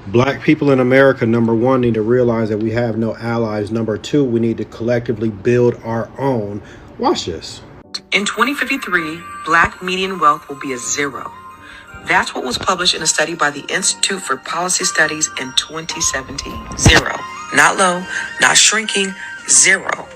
Black people in America, number one, need to realize that we have no allies. Number two, we need to collectively build our own. Watch this. In 2053, Black median wealth will be a zero. That's what was published in a study by the Institute for Policy Studies in 2017. Zero. Not low, not shrinking, zero.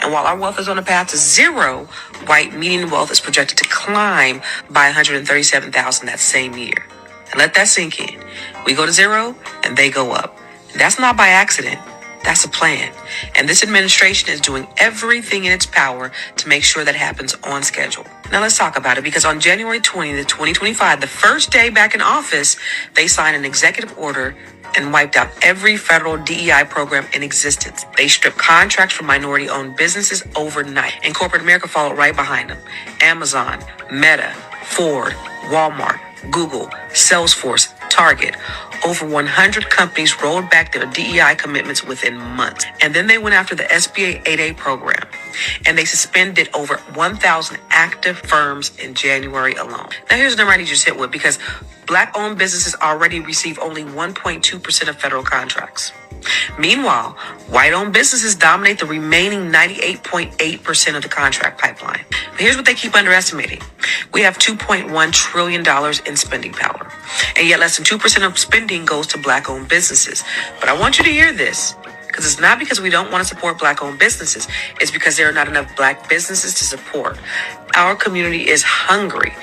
And while our wealth is on a path to zero, white median wealth is projected to climb by 137,000 that same year. And let that sink in. We go to zero and they go up. That's not by accident. That's a plan. And this administration is doing everything in its power to make sure that happens on schedule. Now let's talk about it, because on January 20th, 2025, the first day back in office, they signed an executive order and wiped out every federal DEI program in existence. They stripped contracts from minority-owned businesses overnight, and corporate America followed right behind them. Amazon, Meta, Ford, Walmart, Google, Salesforce, Target. Over 100 companies rolled back their DEI commitments within months. And then they went after the SBA 8A program, and they suspended over 1,000 active firms in January alone. Now here's the number I need you to sit with, because Black-owned businesses already receive only 1.2% of federal contracts. Meanwhile, white-owned businesses dominate the remaining 98.8% of the contract pipeline. But here's what they keep underestimating. We have $2.1 trillion in spending power, and yet less than 2% of spending goes to Black-owned businesses. But I want you to hear this, because it's not because we don't want to support Black-owned businesses. It's because there are not enough Black businesses to support. Our community is hungry.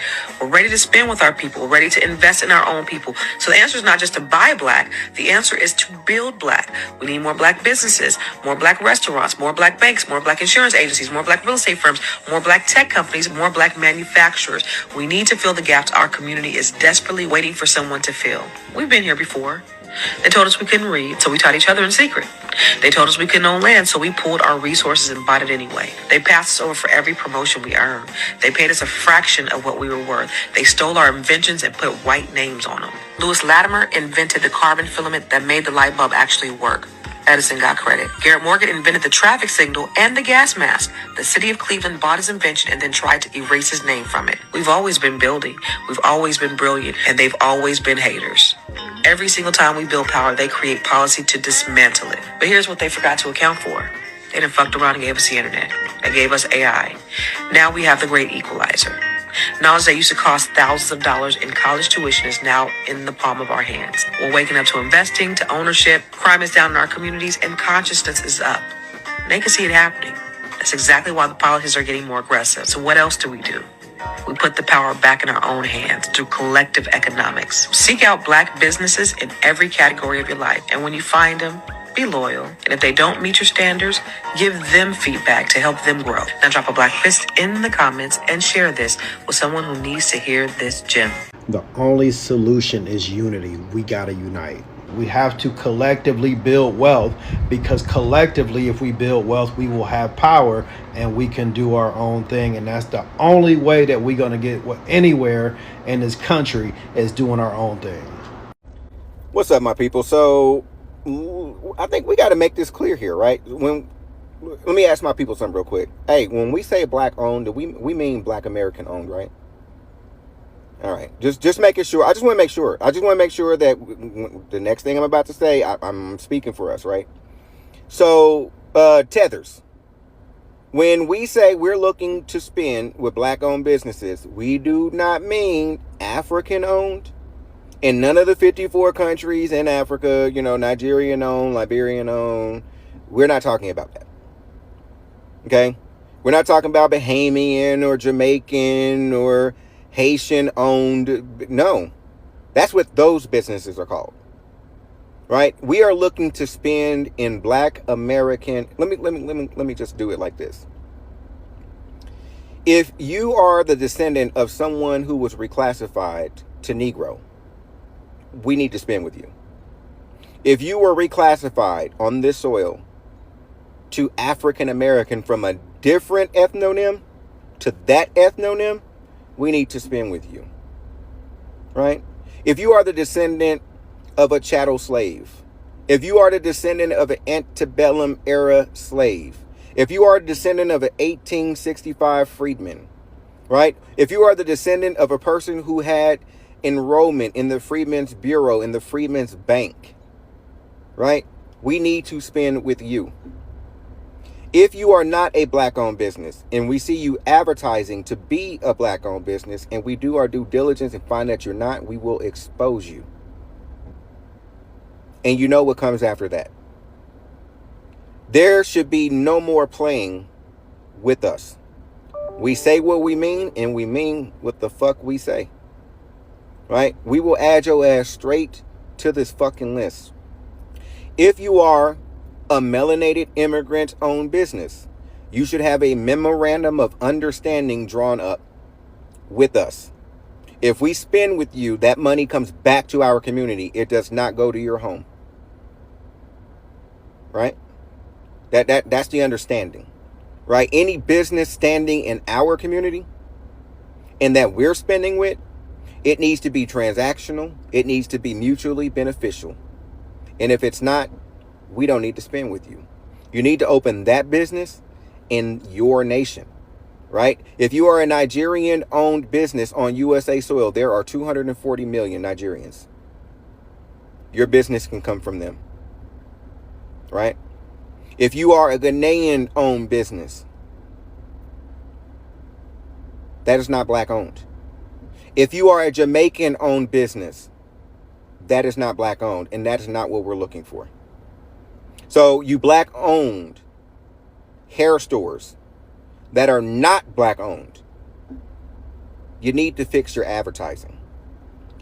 We're ready to spend with our people. We're ready to invest in our own people. So the answer is not just to buy Black. The answer is to build Black. We need more Black businesses, more Black restaurants, more Black banks, more Black insurance agencies, more Black real estate firms, more Black tech companies, more Black manufacturers. We need to fill the gaps our community is desperately waiting for someone to fill. We've been here before. They told us we couldn't read, so we taught each other in secret. They told us we couldn't own land, so we pulled our resources and bought it anyway. They passed us over for every promotion we earned. They paid us a fraction of what we were worth. They stole our inventions and put white names on them. Lewis Latimer invented the carbon filament that made the light bulb actually work. Edison got credit. Garrett Morgan invented the traffic signal and the gas mask. The city of Cleveland bought his invention and then tried to erase his name from it. We've always been building. We've always been brilliant, and they've always been haters. Every single time we build power, they create policy to dismantle it. But here's what they forgot to account for. They done fucked around and gave us the internet. They gave us AI. Now we have the great equalizer. Knowledge that used to cost thousands of dollars in college tuition is now in the palm of our hands. We're waking up to investing, to ownership. Crime is down in our communities, and consciousness is up. And they can see it happening. That's exactly why the politicians are getting more aggressive. So what else do? We put the power back in our own hands through collective economics. Seek out Black businesses in every category of your life. And when you find them, be loyal. And if they don't meet your standards, give them feedback to help them grow. Now drop a Black fist in the comments and share this with someone who needs to hear this gem. The only solution is unity. We got to unite. We have to collectively build wealth, because collectively, if we build wealth, we will have power and we can do our own thing. And that's the only way that we're going to get anywhere in this country, is doing our own thing. What's up, my people? So I think we got to make this clear here, right? Let me ask my people something real quick. Hey, when we say Black owned, we mean Black American owned, right? All right, just making sure. I just want to make sure. I just want to make sure that the next thing I'm about to say, I'm speaking for us, right? So, tethers. When we say we're looking to spend with Black-owned businesses, we do not mean African-owned. In none of the 54 countries in Africa, Nigerian-owned, Liberian-owned, we're not talking about that. Okay? We're not talking about Bahamian or Jamaican or Haitian owned. No, that's what those businesses are called, right? We are looking to spend in Black American. Let me just do it like this. If you are the descendant of someone who was reclassified to Negro, we need to spend with you. If you were reclassified on this soil to African American from a different ethnonym to that ethnonym, we need to spend with you, right? If you are the descendant of a chattel slave, if you are the descendant of an antebellum era slave, if you are a descendant of an 1865 freedman, right? If you are the descendant of a person who had enrollment in the Freedmen's Bureau, in the Freedmen's Bank, right? We need to spend with you. If you are not a black-owned business and we see you advertising to be a black-owned business and we do our due diligence and find that you're not, we will expose you. And you know what comes after that. There should be no more playing with us. We say what we mean and we mean what the fuck we say. Right? We will add your ass straight to this fucking list. If you are a melanated immigrant-owned business, you should have a memorandum of understanding drawn up with us. If we spend with you, that money comes back to our community. It does not go to your home. Right? That's the understanding. Right? Any business standing in our community and that we're spending with, it needs to be transactional. It needs to be mutually beneficial. And if it's not, we don't need to spend with you. You need to open that business in your nation, right? If you are a Nigerian-owned business on USA soil, there are 240 million Nigerians. Your business can come from them, right? If you are a Ghanaian-owned business, that is not black-owned. If you are a Jamaican-owned business, that is not black-owned, and that is not what we're looking for. So you black-owned hair stores that are not black-owned, you need to fix your advertising.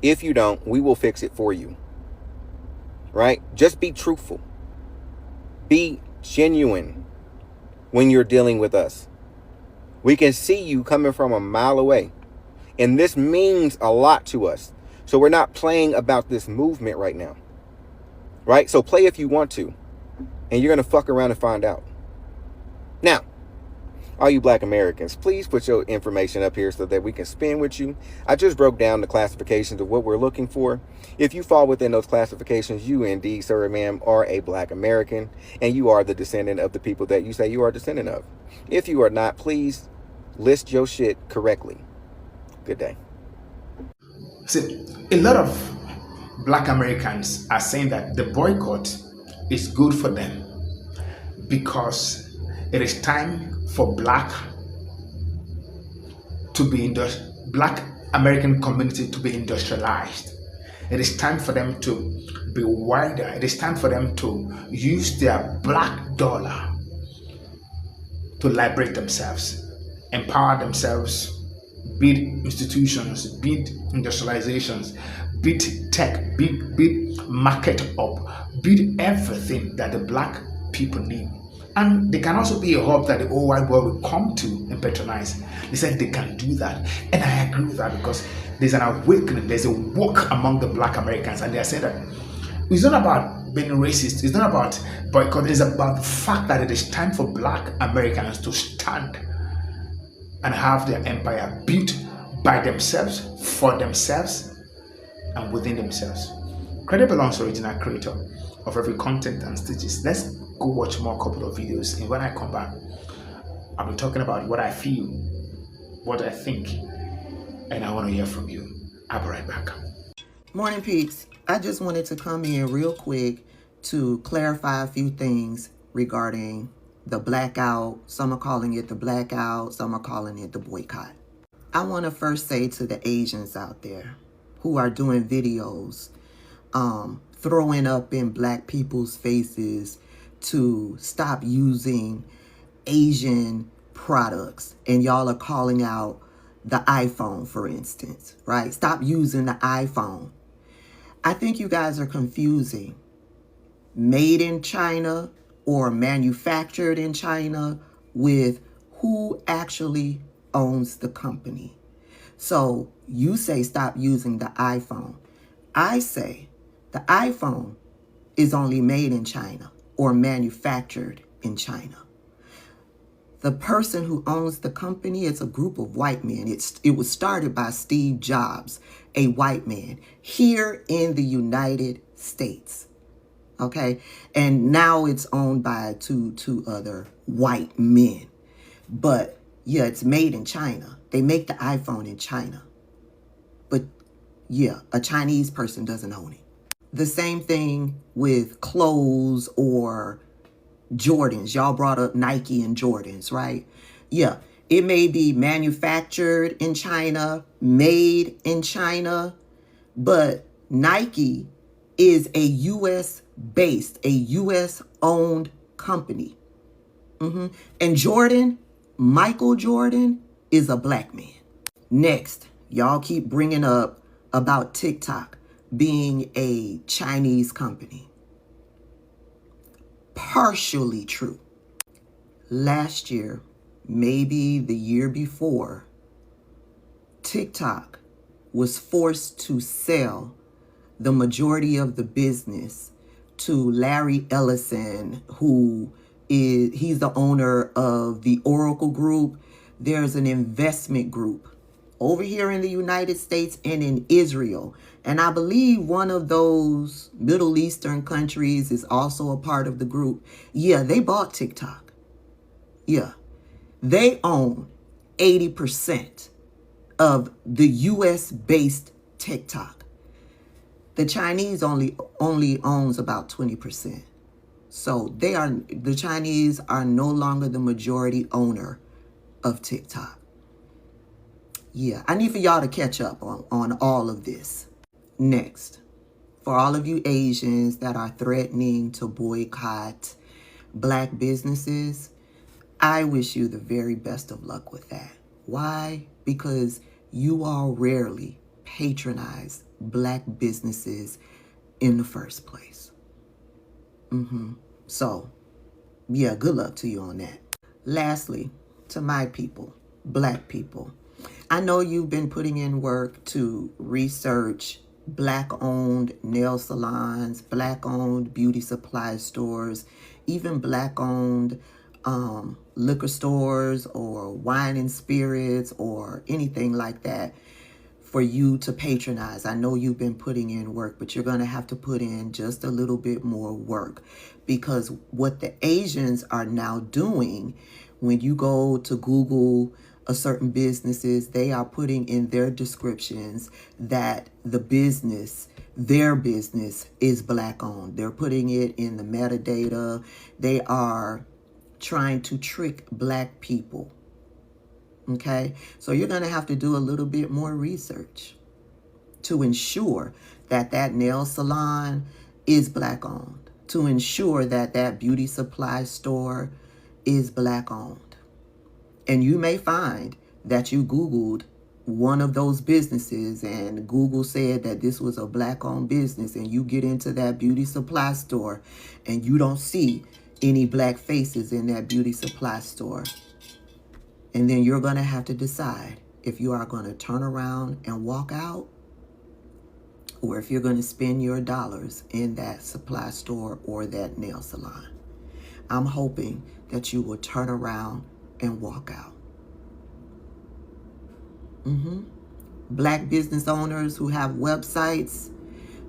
If you don't, we will fix it for you. Right? Just be truthful. Be genuine when you're dealing with us. We can see you coming from a mile away. And this means a lot to us. So we're not playing about this movement right now. Right? So play if you want to. And you're going to fuck around and find out. Now, all you black Americans, please put your information up here so that we can spend with you. I just broke down the classifications of what we're looking for. If you fall within those classifications, you indeed, sir or ma'am, are a black American. And you are the descendant of the people that you say you are a descendant of. If you are not, please list your shit correctly. Good day. See, a lot of black Americans are saying that the boycott is good for them because it is time for black American community to be industrialized. It is time for them to be wider. It is time for them to use their black dollar to liberate themselves, empower themselves, build institutions, build industrializations, build tech, build market up, build everything that the black people need. And they can also be a hub that the whole wide world will come to and patronize. They said they can do that. And I agree with that because there's an awakening, there's a work among the black Americans. And they are saying that it's not about being racist, it's not about boycott, it's about the fact that it is time for black Americans to stand and have their empire built by themselves, for themselves, and within themselves. Credit belongs to the original creator of every content and stages. Let's go watch more couple of videos, and when I come back, I'll be talking about what I feel, what I think, and I want to hear from you. I'll be right back. Morning, peeps. I just wanted to come in real quick to clarify a few things regarding the blackout. Some are calling it the blackout, some are calling it the boycott. I want to first say to the Asians out there who are doing videos, throwing up in black people's faces to stop using Asian products, and y'all are calling out the iPhone, for instance, right? Stop using the iPhone. I think you guys are confusing made in China or manufactured in China with who actually owns the company. So you say stop using the iPhone. I say the iPhone is only made in China or manufactured in China. The person who owns the company is a group of white men. It was started by Steve Jobs, a white man, here in the United States. Okay? And now it's owned by two other white men. But yeah, it's made in China. They make the iPhone in China. But Yeah, a Chinese person doesn't own it. The same thing with clothes or Jordans. Y'all brought up Nike and Jordans, right? Yeah, it may be manufactured in China, made in China, but Nike is a US based, a US owned company. And Jordan, Michael Jordan, is a black man. Next, y'all keep bringing up about TikTok being a Chinese company. Partially true. Last year, maybe the year before, TikTok was forced to sell the majority of the business to Larry Ellison, he's the owner of the Oracle Group. There's an investment group over here in the United States and in Israel. And I believe one of those Middle Eastern countries is also a part of the group. Yeah, they bought TikTok. Yeah, they own 80% of the US based TikTok. The Chinese only owns about 20%. So the Chinese are no longer the majority owner of TikTok. Yeah, I need for y'all to catch up on all of this. Next, for all of you Asians that are threatening to boycott black businesses, I wish you the very best of luck with that. Why? Because you all rarely patronize black businesses in the first place. So, yeah, good luck to you on that. Lastly, to my people, black people, I know you've been putting in work to research black-owned nail salons, black-owned beauty supply stores, even black-owned liquor stores or wine and spirits or anything like that for you to patronize. I know you've been putting in work, but you're going to have to put in just a little bit more work, because what the Asians are now doing, when you go to Google a certain businesses, they are putting in their descriptions that their business is black owned. They're putting it in the metadata. They are trying to trick black people. Okay, so you're going to have to do a little bit more research to ensure that that nail salon is black owned, to ensure that that beauty supply store is black owned. And you may find that you Googled one of those businesses and Google said that this was a black owned business, and you get into that beauty supply store and you don't see any black faces in that beauty supply store. And then you're going to have to decide if you are going to turn around and walk out, or if you're going to spend your dollars in that supply store or that nail salon. I'm hoping that you will turn around and walk out. Black business owners who have websites,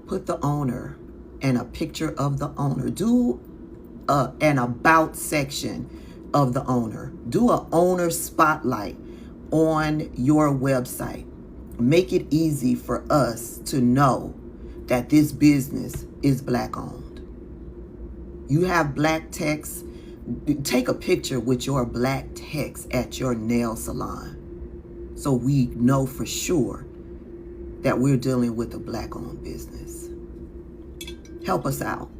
put the owner and a picture of the owner. Do an about section of the owner. Do an owner spotlight on your website. Make it easy for us to know that this business is black owned. You have black text. Take a picture with your black text at your nail salon, so we know for sure that we're dealing with a black owned business. Help us out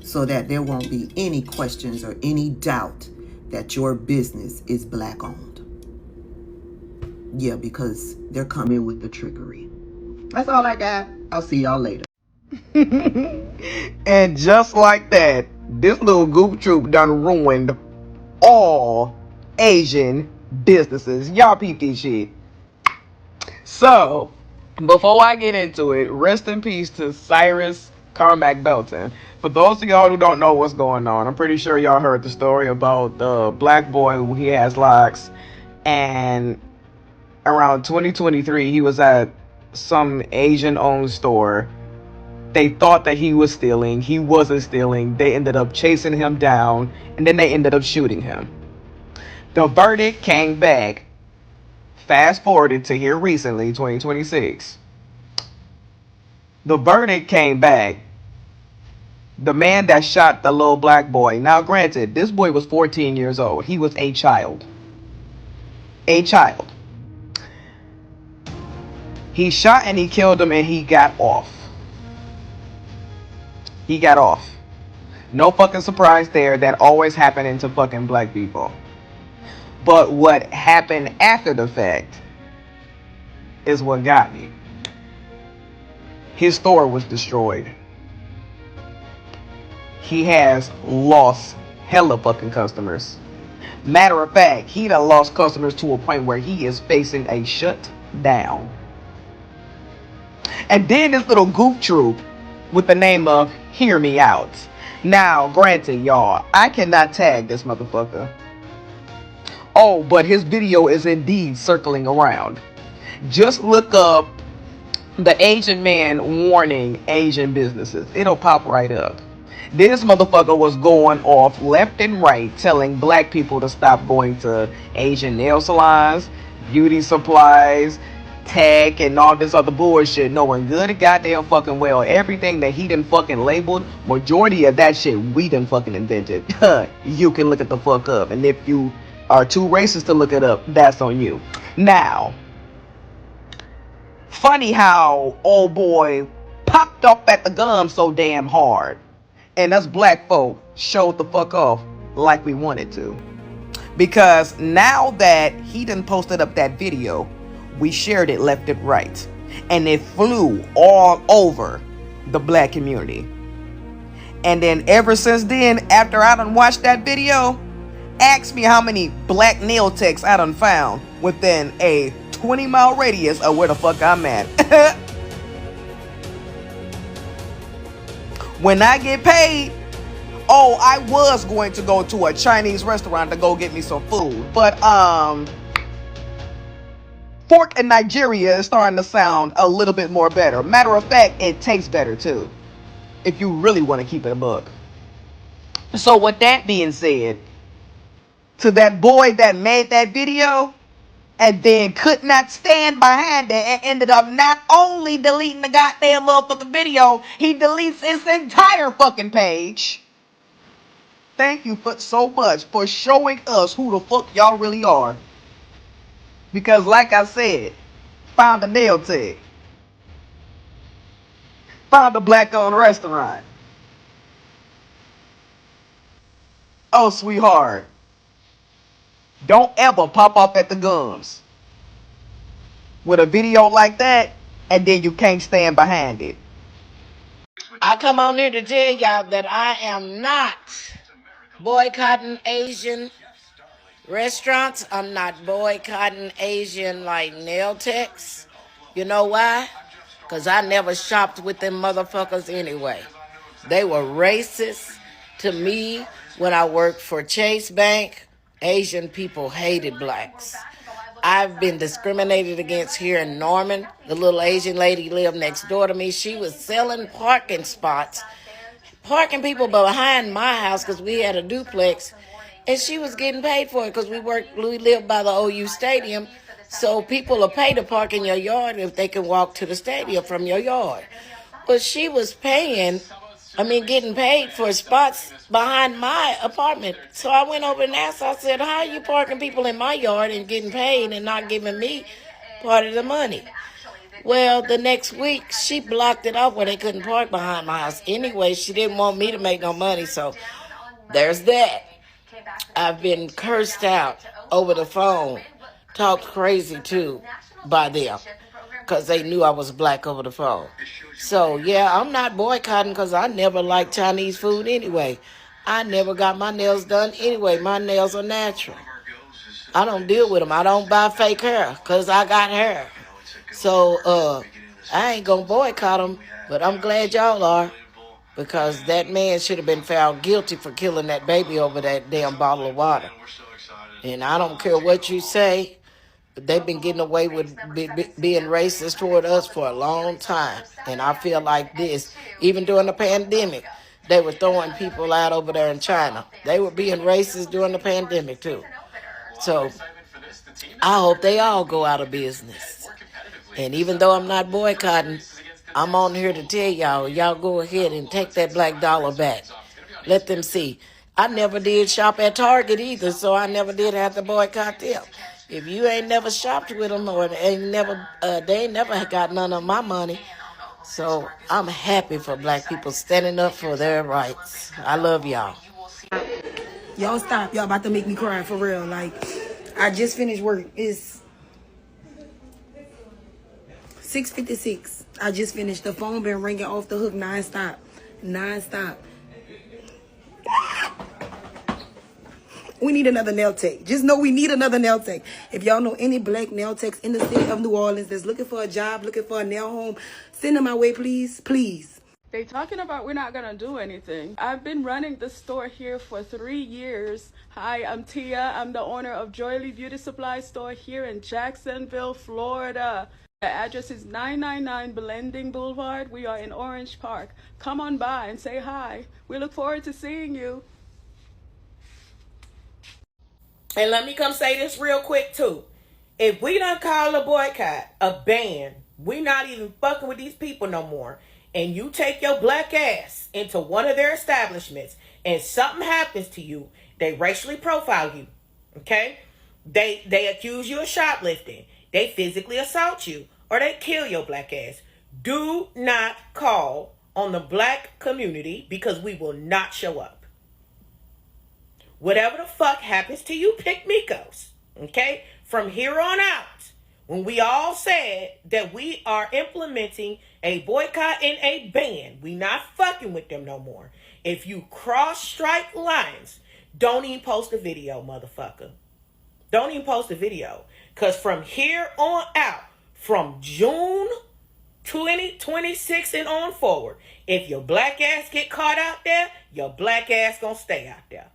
so that there won't be any questions or any doubt that your business is black owned. Yeah, because they're coming with the trickery. That's all I got. I'll see y'all later. And just like that, this little goof troop done ruined all Asian businesses. Y'all peep this shit. So, before I get into it, rest in peace to Cyrus Carmack Belton. For those of y'all who don't know what's going on, I'm pretty sure y'all heard the story about the black boy who he has locks, and around 2023 he was at some Asian owned store. They thought that he was stealing. He wasn't stealing. They ended up chasing him down, and then they ended up shooting him. The verdict came back. Fast forwarded to here recently, 2026. The verdict came back. The man that shot the little black boy. Now, granted, this boy was 14 years old. He was a child. A child. He shot and he killed him and he got off. He got off. No fucking surprise there. That always happening to fucking black people. But what happened after the fact is what got me. His store was destroyed. He has lost hella fucking customers. Matter of fact, he done lost customers to a point where he is facing a shutdown. And then this little goof troop with the name of Hear Me Out. Now, granted, y'all, I cannot tag this motherfucker. Oh, but his video is indeed circling around. Just look up the Asian man warning Asian businesses. It'll pop right up. This motherfucker was going off left and right telling black people to stop going to Asian nail salons, beauty supplies, tech, and all this other bullshit, knowing good and goddamn fucking well everything that he done fucking labeled, majority of that shit we done fucking invented. You can look it the fuck up. And if you are too racist to look it up, that's on you. Now, funny how old boy popped up at the gum so damn hard, and us black folk showed the fuck off like we wanted to. Because now that he done posted up that video, we shared it left and right, and it flew all over the black community. And then ever since then, after I done watched that video, ask me how many black nail techs I done found within a 20-mile radius of where the fuck I'm at. When I get paid, oh, I was going to go to a Chinese restaurant to go get me some food. But, fork in Nigeria is starting to sound a little bit more better. Matter of fact, it tastes better too, if you really want to keep it a buck. So with that being said, to that boy that made that video and then could not stand behind it and ended up not only deleting the goddamn motherfucking video, he deletes his entire fucking page. Thank you so much for showing us who the fuck y'all really are. Because like I said, found a nail tech. Found a black owned restaurant. Oh, sweetheart. Don't ever pop up at the gums with a video like that and then you can't stand behind it. I come on here to tell y'all that I am not boycotting Asian restaurants. I'm not boycotting Asian like nail techs. You know why? Because I never shopped with them motherfuckers anyway. They were racist to me when I worked for Chase Bank. Asian people hated blacks. I've been discriminated against here in Norman. The little Asian lady lived next door to me. She was selling parking spots, parking people behind my house because we had a duplex, and she was getting paid for it because we lived by the OU Stadium. So people will pay to park in your yard if they can walk to the stadium from your yard. But she was getting paid for spots behind my apartment. So I went over and asked, I said, how are you parking people in my yard and getting paid and not giving me part of the money? Well, the next week, she blocked it off where they couldn't park behind my house. Anyway, she didn't want me to make no money, so there's that. I've been cursed out over the phone, talked crazy too by them, because they knew I was black over the phone. So, yeah, I'm not boycotting because I never liked Chinese food anyway. I never got my nails done anyway. My nails are natural. I don't deal with them. I don't buy fake hair because I got hair. So, I ain't going to boycott them, but I'm glad y'all are, because that man should have been found guilty for killing that baby over that damn bottle of water. And I don't care what you say. They've been getting away with being racist toward us for a long time. And I feel like this, even during the pandemic, they were throwing people out over there in China. They were being racist during the pandemic too. So I hope they all go out of business. And even though I'm not boycotting, I'm on here to tell y'all go ahead and take that black dollar back. Let them see. I never did shop at Target either, so I never did have to boycott them. If you ain't never shopped with them or they ain't never got none of my money. So I'm happy for black people standing up for their rights. I love y'all. Y'all stop. Y'all about to make me cry for real. Like, I just finished work. It's 6:56. I just finished. The phone been ringing off the hook nonstop. Nonstop. We need another nail tech. Just know we need another nail tech. If y'all know any black nail techs in the city of New Orleans that's looking for a job, looking for a nail home, send them my way, please. Please. They talking about we're not gonna do anything. I've been running the store here for 3 years. Hi, I'm Tia. I'm the owner of Joyly Beauty Supply Store here in Jacksonville, Florida. The address is 999 Blending Boulevard. We are in Orange Park. Come on by and say hi. We look forward to seeing you. And let me come say this real quick too. If we don't call a boycott, a ban, we not even fucking with these people no more. And you take your black ass into one of their establishments and something happens to you, they racially profile you. Okay? They accuse you of shoplifting. They physically assault you. Or they kill your black ass. Do not call on the black community because we will not show up. Whatever the fuck happens to you, pick Migos. Okay? From here on out, when we all said that we are implementing a boycott and a ban, we not fucking with them no more. If you cross strike lines, don't even post a video, motherfucker. Don't even post a video. Because from here on out, from June 2026 and on forward, if your black ass get caught out there, your black ass gonna stay out there.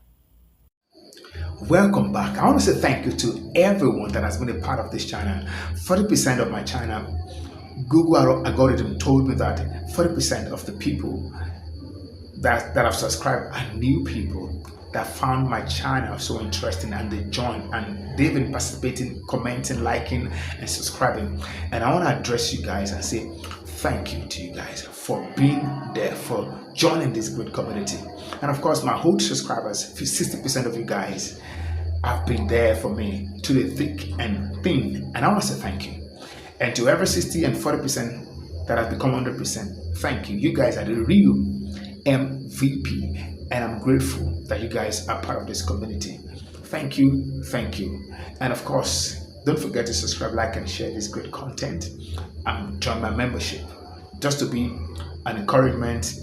Welcome back. I want to say thank you to everyone that has been a part of this channel. 40% of my channel, Google algorithm told me that 40% of the people that have subscribed are new people that found my channel so interesting and they joined and they've been participating, commenting, liking and subscribing. And I want to address you guys and say thank you to you guys for being there, for joining this great community. And of course, my whole subscribers, 60% of you guys have been there for me to the thick and thin. And I want to say thank you. And to every 60 and 40% that have become 100%, thank you. You guys are the real MVP. And I'm grateful that you guys are part of this community. Thank you. Thank you. And of course, don't forget to subscribe, like, and share this great content. And join my membership just to be an encouragement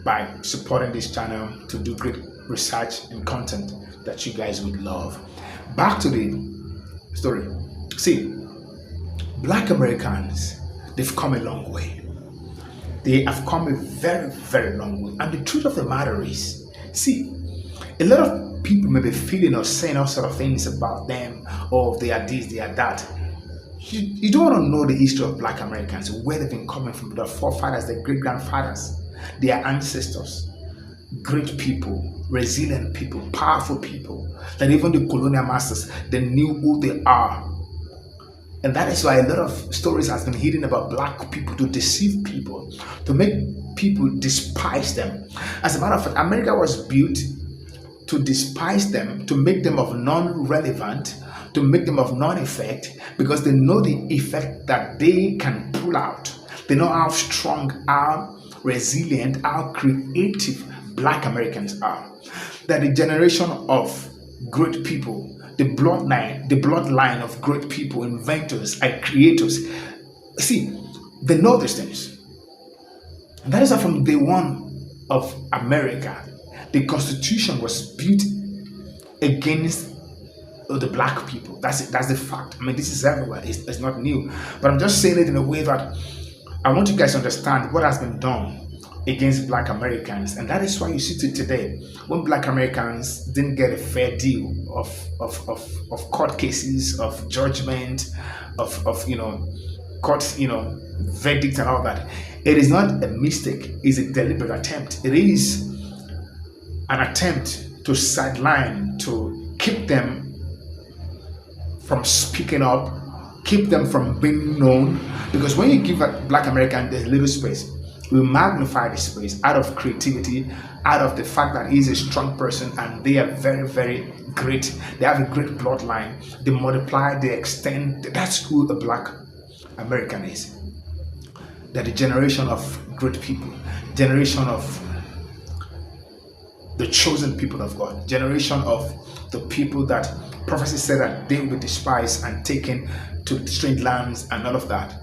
by supporting this channel to do great research and content that you guys would love. Back to the story. See, black Americans, they've come a long way. They have come a very, very long way. And the truth of the matter is, see, a lot of people may be feeling or saying all sort of things about them, or they are this, they are that. You don't want to know the history of black Americans, where they've been coming from, their forefathers, their great-grandfathers, their ancestors. Great people, resilient people, powerful people, that even the colonial masters, they knew who they are. And that is why a lot of stories has been hidden about black people to deceive people, to make people despise them. As a matter of fact, America was built to despise them, to make them of non-relevant, to make them of non-effect, because they know the effect that they can pull out. They know how strong, how resilient, how creative black Americans are. That the generation of great people, the bloodline of great people, inventors and creators, see, they know these things. And that is why from day one of America, the Constitution was built against the black people. That's it. That's the fact. I mean, this is everywhere. It's not new. But I'm just saying it in a way that I want you guys to understand what has been done against black Americans. And that is why you see today, when black Americans didn't get a fair deal of court cases, of judgment, of court, verdict and all that. It is not a mistake, it's a deliberate attempt. It is an attempt to sideline, to keep them from speaking up, keep them from being known. Because when you give a black American this little space, we magnify the space out of creativity, out of the fact that he's a strong person and they are very, very great. They have a great bloodline. They multiply, they extend. That's who a black American is. They're the generation of great people, generation of the chosen people of God, generation of the people that prophecy said that they will be despised and taken to strange lands and all of that.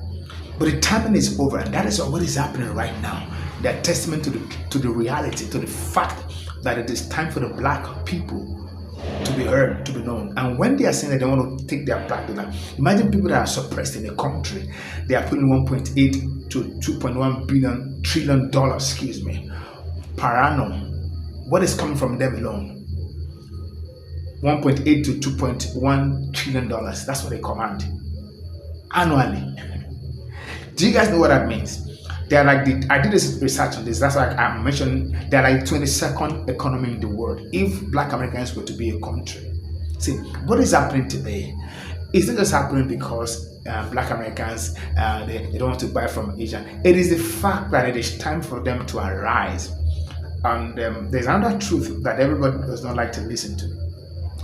But the timing is over, and that is what is happening right now. They're testament to the reality, to the fact that it is time for the black people to be heard, to be known. And when they are saying that they want to take their black dollar, imagine people that are suppressed in a country. They are putting 1.8 to 2.1 trillion dollars, per annum. What is coming from them alone? 1.8 to 2.1 trillion dollars. That's what they command annually. Do you guys know what that means? They're like I did this research on this. That's like I mentioned. They're like 22nd economy in the world. If black Americans were to be a country, see what is happening today. It's not just happening because black Americans they don't want to buy from Asia. It is the fact that it is time for them to arise. And there's another truth that everybody does not like to listen to.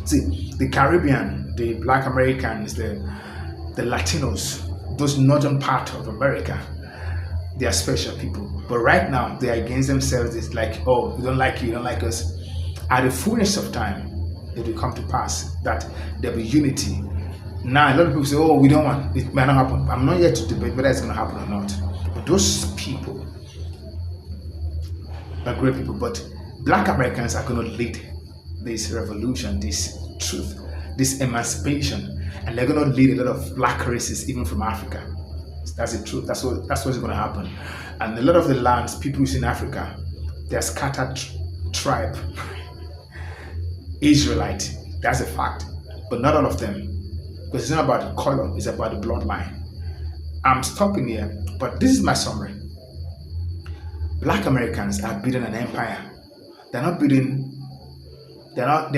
See, the Caribbean, the black Americans, the Latinos, those northern part of America, they are special people. But right now, they are against themselves. It's like, oh, we don't like you, you don't like us. At the fullness of time, it will come to pass that there will be unity. Now, a lot of people say, oh, we don't want, it might not happen. I'm not yet to debate whether it's going to happen or not. But those people are great people. But black Americans are going to lead this revolution, this truth, this emancipation. And they're going to lead a lot of black races, even from Africa. That's the truth. That's what's going to happen. And a lot of the lands, people in Africa, they're scattered tribe, Israelite. That's a fact. But not all of them. Because it's not about the color, it's about the bloodline. I'm stopping here, but this is my summary. Black Americans are building an empire. They're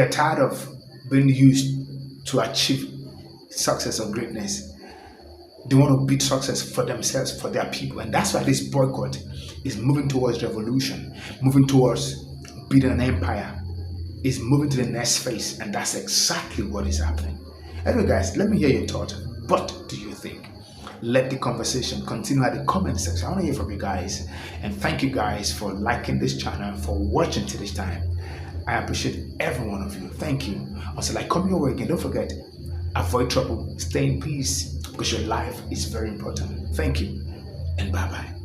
tired of being used to achieve success or greatness. They want to build success for themselves, for their people. And that's why this boycott is moving towards revolution, moving towards building an empire, is moving to the next phase. And that's exactly what is happening. Anyway, guys, let me hear your thoughts. What do you think? Let the conversation continue at the comment section. I want to hear from you guys. And thank you guys for liking this channel, for watching to this time. I appreciate every one of you. Thank you. Until I come your way again, don't forget, avoid trouble, stay in peace, because your life is very important. Thank you, and bye-bye.